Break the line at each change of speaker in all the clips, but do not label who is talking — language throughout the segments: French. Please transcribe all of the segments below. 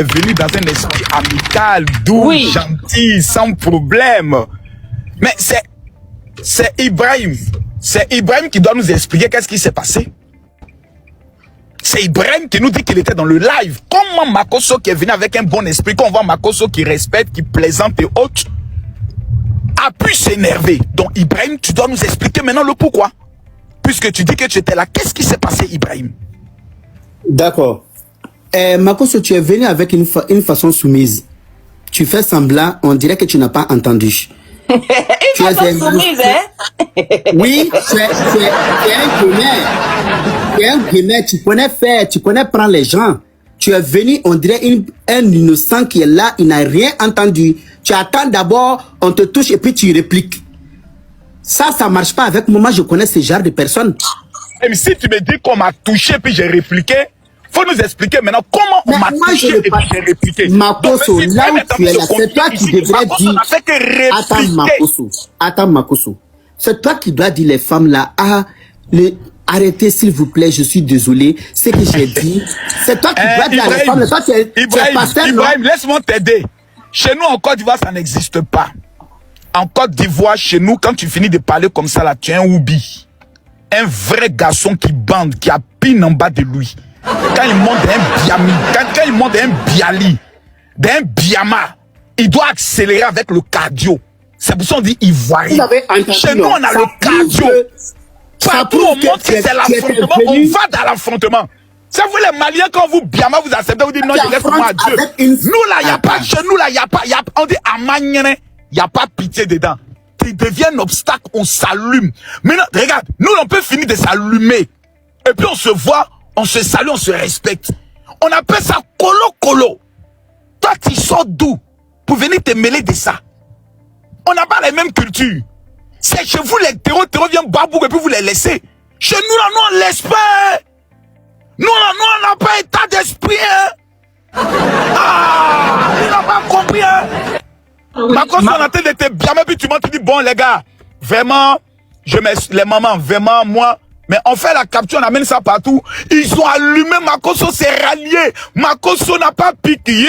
est venu dans un esprit amical, doux,
Oui.
gentil, sans problème. Mais c'est Ibrahim. C'est Ibrahim qui doit nous expliquer qu'est-ce qui s'est passé. C'est Ibrahim qui nous dit qu'il était dans le live. Comment Makosso qui est venu avec un bon esprit, quand on voit Makosso qui respecte, qui plaisante et autres, a pu s'énerver. Donc Ibrahim, tu dois nous expliquer maintenant le pourquoi. Puisque tu dis que tu étais là, qu'est-ce qui s'est passé, Ibrahim?
D'accord. Makosso, tu es venu avec une façon soumise. Tu fais semblant, on dirait que tu n'as pas entendu.
Une façon soumise, hein?
Oui, tu es un gamer. Tu es un gamer, tu connais faire, tu connais prendre les gens. Tu es venu, on dirait un innocent qui est là, il n'a rien entendu. Tu attends d'abord, on te touche et puis tu répliques. Ça marche pas avec moi, je connais ce genre de personnes.
Et si tu me dis qu'on m'a touché puis j'ai répliqué, faut nous expliquer maintenant comment on m'a touché et puis j'ai répliqué.
Makosso,
Donc,
là où tu es là, c'est toi qui devrais dire...
n'a fait que
Attends Makosso. C'est toi qui dois dire les femmes là, arrêtez s'il vous plaît, je suis désolé, ce que j'ai dit. C'est toi qui dois dire à les femmes, toi tu es pasteur, non?
Ibrahim, laisse-moi t'aider. Chez nous en Côte d'Ivoire, ça n'existe pas. En Côte d'Ivoire, chez nous, quand tu finis de parler comme ça là, tu es un oubi. Un vrai garçon qui bande, qui a pine en bas de lui. Quand il monte d'un biami, quand il monte d'un biali, d'un biama, il doit accélérer avec le cardio. C'est pour ça qu'on dit ivoirien. Chez nous, on a le cardio. Partout on montre que c'est l'affrontement, on va dans l'affrontement. C'est vous les Maliens, quand vous biama, vous acceptez, vous dites non, je laisse moi à Dieu. Nous là, il n'y a pas, chez nous là, il n'y a pas, on dit amanyene, il n'y a pas pitié dedans. Tu deviens un obstacle, on s'allume. Maintenant, regarde, nous on peut finir de s'allumer. Et puis on se voit, on se salue, on se respecte. On appelle ça colo-colo. Toi, tu sors d'où pour venir te mêler de ça? On n'a pas les mêmes cultures. C'est chez vous les terreaux viennent babou et puis vous les laissez. Chez nous là, nous on laisse pas. Nous là, nous on n'a pas état d'esprit. Hein? Ah, ils n'ont pas compris. Hein? Ma cause, on a train de te bien, mais puis tu m'as dit bon les gars, vraiment, les mamans, vraiment moi. Mais on fait la capture, on amène ça partout. Ils ont allumé Makosso, s'est rallié. Makosso n'a pas piqué.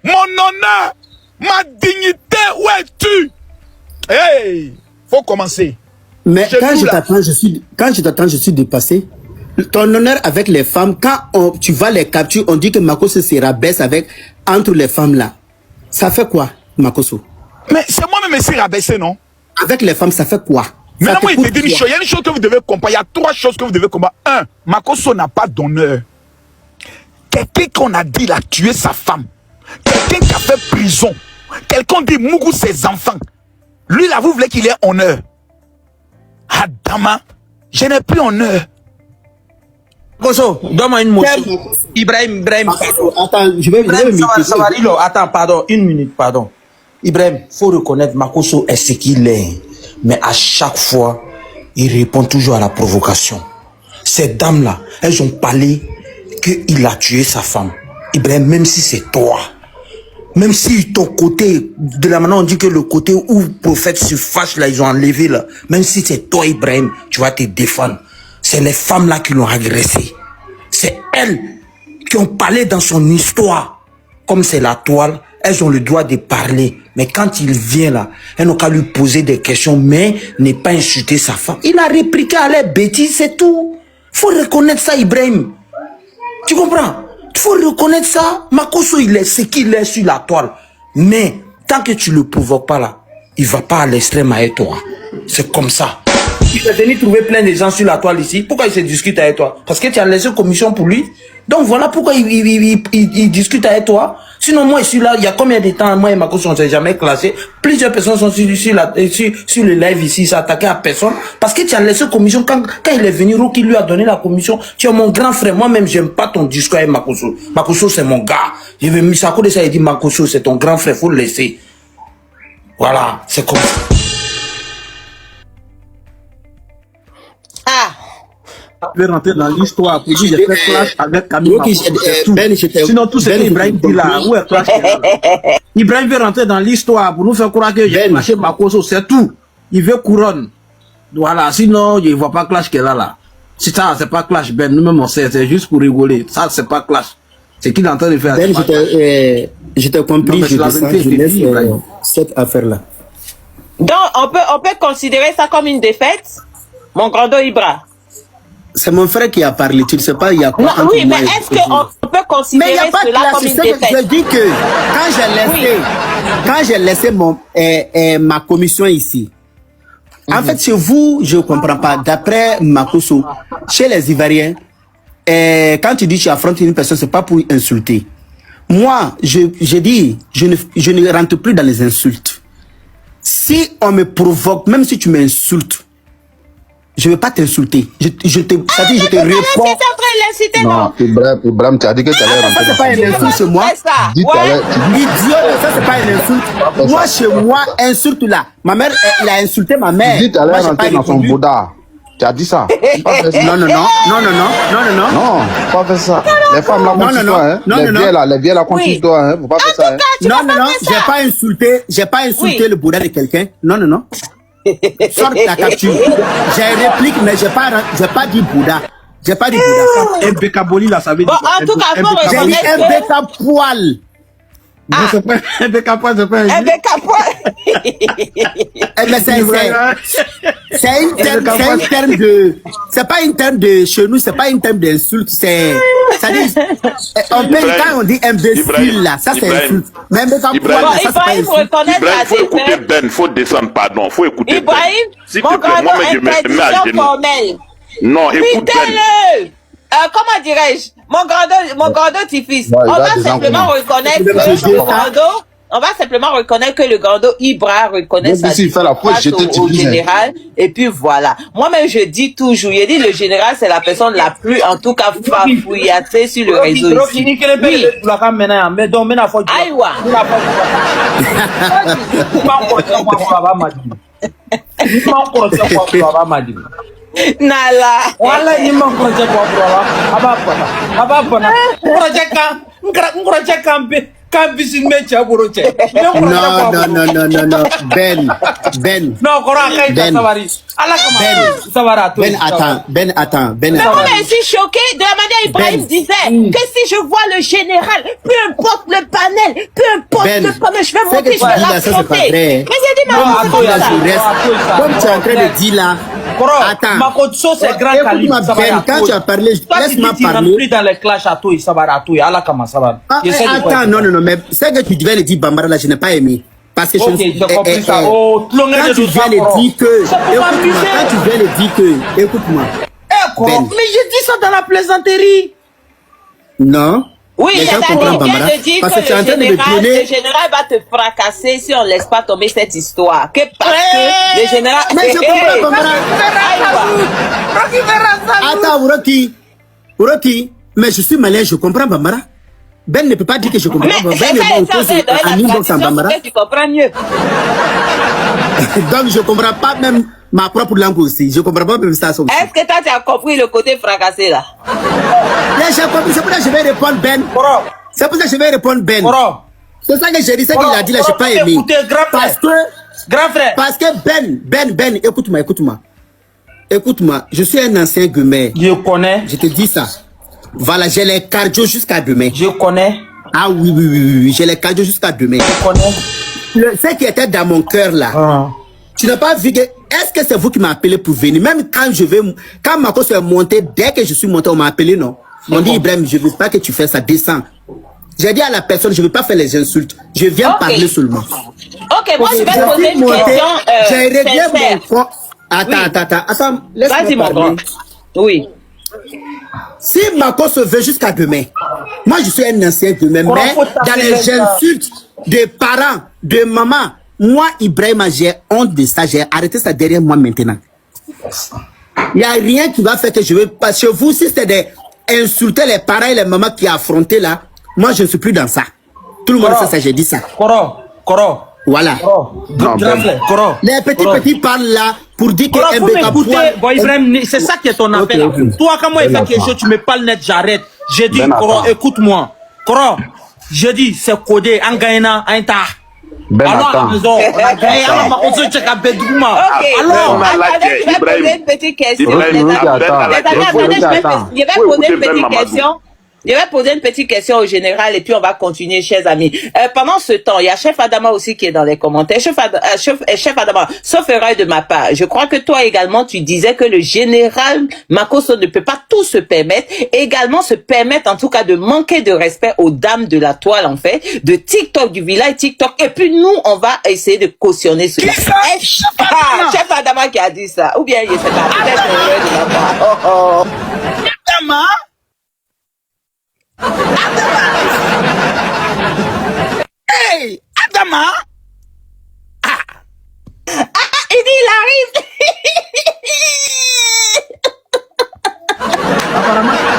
Mon honneur, ma dignité, où es-tu? Hey, faut commencer.
Mais quand je t'attends, je suis dépassé. Ton honneur avec les femmes, quand tu vas les capturer, on dit que Makosso se rabaisse entre les femmes là. Ça fait quoi, Makosso?
Mais c'est moi-même qui suis rabaissé, non?
Avec les femmes, ça fait quoi?
Mais non, moi, il te dit une chose. Il y a une chose que vous devez comprendre. Il y a 3 choses que vous devez comprendre. 1, Makosso n'a pas d'honneur. Quelqu'un qu'on a dit, il a tué sa femme. Quelqu'un qui a fait prison. Quelqu'un dit Mougou ses enfants. Lui, là, vous voulez qu'il ait honneur. Adama, je n'ai plus honneur.
Makosso, donne-moi une motion. Ibrahim.
Attends, je vais
Attends, pardon, une minute, pardon. Ibrahim, faut reconnaître Makosso est ce qu'il est. Mais à chaque fois, il répond toujours à la provocation. Ces dames-là, elles ont parlé qu'il a tué sa femme. Ibrahim, même si c'est toi, même si ton côté, de la manière on dit que le côté où le prophète se fâche, là, ils ont enlevé, là, même si c'est toi, Ibrahim, tu vas te défendre. C'est les femmes-là qui l'ont agressé. C'est elles qui ont parlé dans son histoire. Comme c'est la toile, elles ont le droit de parler. Mais quand il vient là, elles n'ont qu'à lui poser des questions, mais ne pas insulter sa femme. Il a répliqué à l'air bêtise, c'est tout. Faut reconnaître ça, Ibrahim. Tu comprends? Il faut reconnaître ça. Makosso, il est ce qu'il est sur la toile. Mais tant que tu le provoques pas là, il va pas à l'extrême avec toi. C'est comme ça. Il est venu trouver plein de gens sur la toile ici. Pourquoi il se discute avec toi? Parce que tu as laissé commission pour lui. Donc voilà pourquoi il discute avec toi. Sinon moi je suis là, il y a combien de temps, moi et Makosso on ne s'est jamais classé. Plusieurs personnes sont sur le live ici, s'attaquer à personne. Parce que tu as laissé commission. Quand il est venu, Rocky lui a donné la commission. Tu es mon grand frère. Moi-même, j'aime pas ton discours avec Makosso. Makosso, c'est mon gars. Je vais mis ça de ça, il dit Makosso, c'est ton grand frère, faut le laisser. Voilà, c'est comme ça.
Je vais rentrer dans l'histoire pour dire j'ai fait clash avec Camille Makosso, c'est tout. Sinon tout ce qu'Ibrahim dit là, où est clash? Ibrahim veut rentrer dans l'histoire pour nous faire croire que j'ai clashé Makosso, c'est tout. Il veut couronne. Voilà, sinon je ne vois pas clash qu'elle a là. Si ça, c'est pas clash, Ben, nous-mêmes on sait, c'est juste pour rigoler. Ça, c'est pas clash. C'est qu'il est en train de faire.
Ben, je t'ai compris,
Non,
je laisse
Ibrahim.
cette affaire-là.
Donc, on peut considérer ça comme une défaite, mon grand Ibra.
C'est mon frère qui a parlé, tu ne sais pas, il y a quoi
Non,
entre
oui,
moi
mais
et
est-ce
Freddy.
qu'on peut
Mais il
considérer
n'y a pas de
cela
classe,
comme une
c'est que
défaite?
je dis que quand j'ai laissé ma commission ici, en fait, chez vous, je ne comprends pas. D'après Makoso, chez les Ivoiriens, quand tu dis que tu affrontes une personne, ce n'est pas pour insulter. Moi, je dis, je ne rentre plus dans les insultes. Si on me provoque, même si tu m'insultes, je ne vais pas t'insulter. Je te réponds.
C'est en train de l'inciter, non?
Ibrahim, tu as dit que tu allais
Ça,
rentrer
c'est pas une insulte chez moi.
Dis,
Ouais.
Idiot, ça, c'est pas une insulte. Moi, chez moi, insulte là. Ma mère, elle a insulté ma mère.
tu dis que tu allais
Moi, j'ai
rentrer
pas
dans son
répondu.
Bouddha. Tu as dit ça. Faut pas faire ça.
Non.
Non, faut pas faire ça. Les femmes là,
Non,
contre
non,
toi, hein.
non,
Les
non,
vieilles là, les vieilles là contre
Oui.
toi, hein. Faut pas faire ça, hein.
Non, j'ai pas insulté
Oui.
le Bouddha de quelqu'un. Non. Sors ta capture. J'ai réplique, mais j'ai pas dit Bouddha. J'ai pas dit Bouddha.
MBK Boli, là, ça veut
Bon,
dire.
en tout cas, faut
J'ai dit
reconnaître que...
MBK poil.
Non, c'est pas MBK Poil, c'est pas un
Eh bien, Capois.
Eh ben, c'est un terme de, c'est pas un terme de chez nous, c'est pas un terme d'insulte, c'est, ça dit, on peut, quand on dit imbécile là, ça c'est insulte. Mais MBK poil,
Bon,
là, ça c'est pas
Ibrahim, faut
insulte.
reconnaître
Ibrahim,
la
faut écouter
défaite.
Ben, faut descendre, pardon, faut écouter Ben.
Ibrahim,
S'il
mon
te plaît,
grand
moi, je me mets à
interdiction
genoux.
formelle.
Non, écoute Ben.
Quittez-le. Comment dirais-je, mon grand petit-fils,
Ouais,
on
il
va
a des
simplement
arguments.
reconnaître que
Je
le Grando, on va simplement reconnaître que le Grando Ibra reconnaît
Donc,
sa
s'il fait la faute,
face
je te
au
dis, hein.
général, et puis voilà. Moi-même, je dis toujours, je dis le général, c'est la personne la plus, en tout cas, fafouillassée sur le réseau ici. Oui. Aïwa. Nala.
Wala ni man projet kwa bro aba pana projet kan kan bisin me cha bro che
Non, Ben,
no kora kai ta
Ben.
savari ala kama savara to
Ben, attends.
Mais moi, je suis choquée de la manière Ibrahim
Ben.
disait que si je vois le général, peu importe le panel, peu importe
Ben,
le panel, je vais
ce
monter,
que
je
tu
vais
dis là, ça, c'est pas
l'affronter.
vrai.
Mais j'ai dit, mais
Comme
on
tu
va
dis là,
ça.
je reste. Comme tu es en train de dire là,
Koro
attends.
Makotso c'est grand calibre
Écoute-moi Ben, quand tu as parlé, laisse-moi
plus
parler.
dans les clashs à toi savara to ala kama savara
Attends, non, mais ce que tu devais le dire Bambara là, je n'ai pas aimé. Parce que
Ok, j'ai compris ça. Oh,
quand tu viens le dire que, écoute-moi, quand tu viens le dire que, écoute-moi, Ben.
mais je dis ça dans la plaisanterie.
non.
Oui,
Les gens
c'est-à-dire,
comprennent,
il vient
Bambara,
de dire
parce
que
que tu es en train de me
le
donner.
général va te fracasser si on ne laisse pas tomber cette histoire. Que parce que le général...
Mais je comprends, Bambara.
Aïwa.
Attends, Uroki, mais je suis malin, je comprends Bambara. Ben ne peut pas dire que je comprends
Mais
pas. Ben
c'est
est bon,
ça,
cause
c'est dans
en
la
inbox en
tradition,
Bambara.
c'est que tu comprends mieux.
Donc je comprends pas même ma propre langue aussi. Je comprends pas même ça aussi.
Est-ce que toi, tu as compris le côté fracassé là?
Là, j'ai compris, c'est pour ça que je vais répondre Ben.
Koro
C'est pour ça que je vais répondre Ben.
Koro
C'est ça que j'ai dit, c'est qu'il a dit là, j'ai pas aimé.
Écoutez, grand frère.
Parce que Ben, écoute-moi, je suis un ancien guemer.
Je connais.
Je te dis ça. Voilà, j'ai les cardio jusqu'à demain.
Je connais.
Ah oui, j'ai les cardio jusqu'à demain.
Je connais.
Ce qui était dans mon cœur là, tu n'as pas vu que, est-ce que c'est vous qui m'avez appelé pour venir? Même quand Marcos est monté, dès que je suis monté, on m'a appelé, non? On m'a dit, Ibrahim, je ne veux pas que tu fasses ça, descends. J'ai dit à la personne, je ne veux pas faire les insultes. Je viens
Ok.
parler seulement.
Ok, moi, je vais te poser une question
J'ai réglé
sincère.
mon compte. Attends,
Vas-y,
laisse-moi
mon
parler.
grand. Oui.
Si Marcos veut jusqu'à demain, moi je suis un ancien demain,
Comment
mais
faut taper
dans
les
les
gens?
insultes des parents, de maman, moi Ibrahim, j'ai honte de ça, j'ai arrêté ça derrière moi maintenant. Il n'y a rien qui va faire que je veux, parce que vous, si c'est des insulter les parents et les mamans qui affrontent là, moi je ne suis plus dans ça. Tout le monde sait ça, j'ai dit ça.
Koro.
Voilà.
Non, Ben.
Koro.
Les petits parlent là pour dire que
Koro, faut
MBK
m'écouter.
poil-
Bon, Ibrahim, c'est ça qui est ton appel.
ok.
Toi, quand moi, il fait quelque chose, tu me parles net, j'arrête. J'ai dit,
Ben,
Koro,
attends.
écoute-moi. Koro, j'ai dit, c'est codé. En gagnant, un tas.
Ben,
Alors, à la
attends.
maison, on a gagné. Alors, on se check à Bedouma.
Ok,
Alors,
Ben,
attendez, je vais
Ibrahim.
poser une petite question.
Ibrahim,
Les amis,
attends.
attendez, je vais
Faut
poser une
écouter
petite
Ben
question. Je vais poser une petite question au général et puis on va continuer, chers amis. Pendant ce temps, il y a Chef Adama aussi qui est dans les commentaires. Chef Adama, sauf erreur de ma part, je crois que toi également, tu disais que le général Makosso ne peut pas tout se permettre, également se permettre en tout cas de manquer de respect aux dames de la toile, en fait, de TikTok, du village TikTok. Et puis nous, on va essayer de cautionner cela. Chef Adama qui a dit ça. Ou bien, il sait pas. Peut-être erreur de ma part.
Adama. Hey, Adama.
Il dit, il arrive.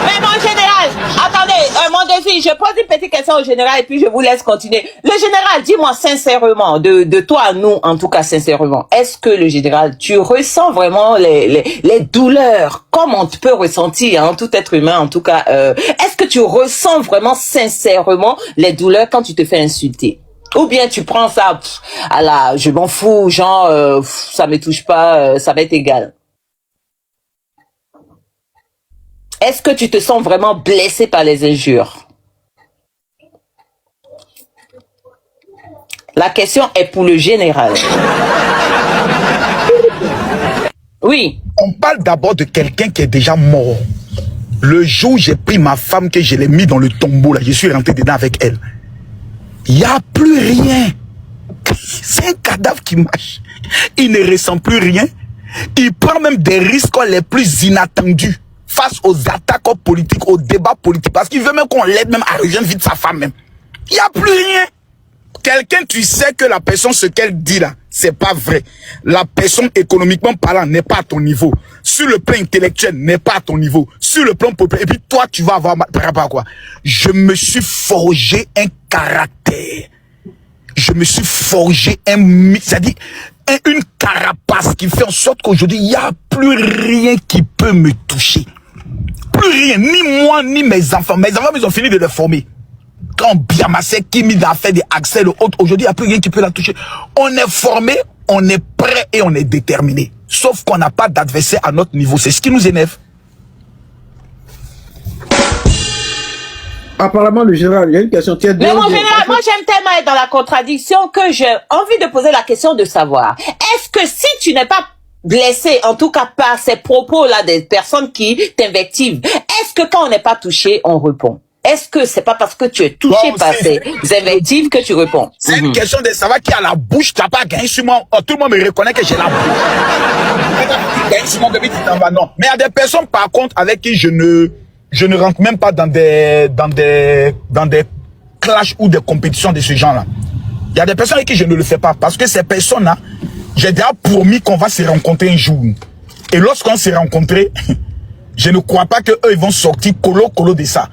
Mais mon général, attendez, mon défi, je pose une petite question au général et puis je vous laisse continuer. Le général, dis-moi sincèrement, de toi à nous, en tout cas sincèrement, est-ce que le général, tu ressens vraiment les douleurs comme on peut ressentir, hein, tout être humain en tout cas, est-ce que tu ressens vraiment sincèrement les douleurs quand tu te fais insulter? Ou bien tu prends ça à la je m'en fous, genre ça me touche pas, ça va être égal. Est-ce que tu te sens vraiment blessé par les injures? La question est pour le général. Oui.
On parle d'abord de quelqu'un qui est déjà mort. Le jour où j'ai pris ma femme, que je l'ai mis dans le tombeau, là, je suis rentré dedans avec elle. Il n'y a plus rien. C'est un cadavre qui marche. Il ne ressent plus rien. Il prend même des risques les plus inattendus face aux attaques politiques, aux débats politiques. Parce qu'il veut même qu'on l'aide même à rejoindre vite sa femme même. Il n'y a plus rien. Quelqu'un, tu sais que la personne, ce qu'elle dit là, c'est pas vrai. La personne, économiquement parlant, n'est pas à ton niveau. Sur le plan intellectuel, n'est pas à ton niveau. Sur le plan populaire. Et puis toi, tu vas avoir par rapport à quoi? Je me suis forgé un caractère. Je me suis forgé c'est-à-dire une carapace qui fait en sorte qu'aujourd'hui, il n'y a plus rien qui peut me toucher. Plus rien. Ni moi, ni mes enfants. Mes enfants, ils ont fini de les former. Quand Biamassé, Kimi a fait des accès, le autre, aujourd'hui, il n'y a plus rien qui peut la toucher. On est formé, on est prêt et on est déterminé. Sauf qu'on n'a pas d'adversaire à notre niveau. C'est ce qui nous énerve.
Apparemment, le général, il y a une question.
Mais mon général, moi j'aime tellement être dans la contradiction que j'ai envie de poser la question de savoir, est-ce que si tu n'es pas blessé, en tout cas par ces propos-là des personnes qui t'invectivent, est-ce que quand on n'est pas touché, on répond? Est-ce que c'est pas parce que tu es touché par ces invectives que tu réponds?
C'est une question de savoir qui a la bouche, tu n'as pas gagné sur moi. Oh, tout le monde me reconnaît que j'ai la bouche. Non. Mais il y a des personnes, par contre, avec qui je ne rentre même pas dans des clashs ou des compétitions de ce genre-là. Il y a des personnes avec qui je ne le fais pas. Parce que ces personnes-là, j'ai déjà promis qu'on va se rencontrer un jour. Et lorsqu'on s'est rencontrés, je ne crois pas qu'eux, ils vont sortir colo de ça.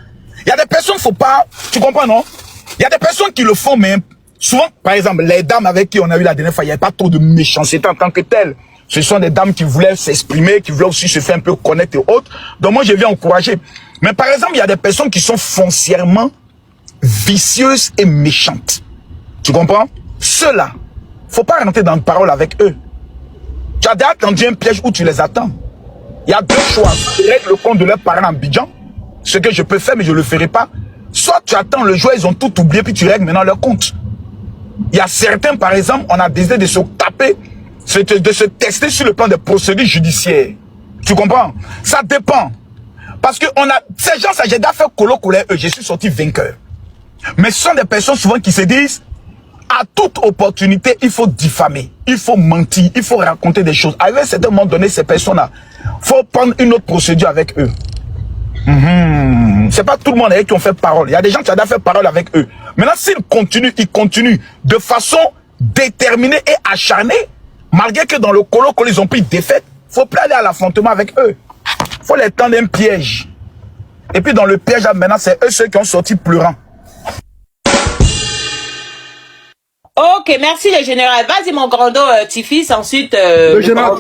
Il y a des personnes, faut pas, tu comprends, non? Il y a des personnes qui le font, mais souvent, par exemple, les dames avec qui on a eu la dernière fois, il n'y avait pas trop de méchanceté en tant que telle. Ce sont des dames qui voulaient s'exprimer, qui voulaient aussi se faire un peu connaître et autres. Donc moi, je viens encourager. Mais par exemple, il y a des personnes qui sont foncièrement vicieuses et méchantes. Tu comprends? Ceux-là, faut pas rentrer dans une parole avec eux. Tu as déjà attendu un piège où tu les attends. Il y a deux choix. Tu règles le compte de leurs parents en Abidjan. Ce que je peux faire, mais je ne le ferai pas. Soit tu attends le jour, ils ont tout oublié, puis tu règles maintenant leur compte. Il y a certains, par exemple, on a décidé de se taper, de se tester sur le plan des procédures judiciaires. Tu comprends? Ça dépend. Parce que ces gens, ça, j'ai déjà fait colo-coller eux, je suis sorti vainqueur. Mais ce sont des personnes souvent qui se disent, à toute opportunité, il faut diffamer, il faut mentir, il faut raconter des choses. À un certain moment donné, ces personnes-là, il faut prendre une autre procédure avec eux. C'est pas tout le monde avec qui on fait parole. Il y a des gens qui ont déjà fait parole avec eux. Maintenant, s'ils continuent, ils continuent de façon déterminée et acharnée, malgré que dans le colo, quand ils ont pris défaite, faut plus aller à l'affrontement avec eux. Faut les tendre un piège. Et puis dans le piège, là, maintenant, c'est eux ceux qui ont sorti pleurant.
Ok, merci le général. Vas-y mon grand dos, Tifis, ensuite
le général,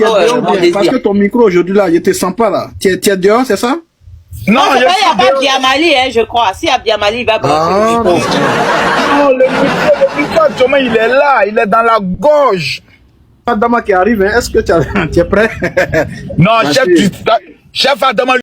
parce que ton micro aujourd'hui là, il te sent pas là. Tu es dehors, c'est ça?
Non, il n'y a pas Biamali, hein, je crois. Si à Biamali, il va
non, le micro, il est là, il est dans la gorge.
Adama qui arrive, hein. Est-ce que tu es prêt?
Non, chef Adama.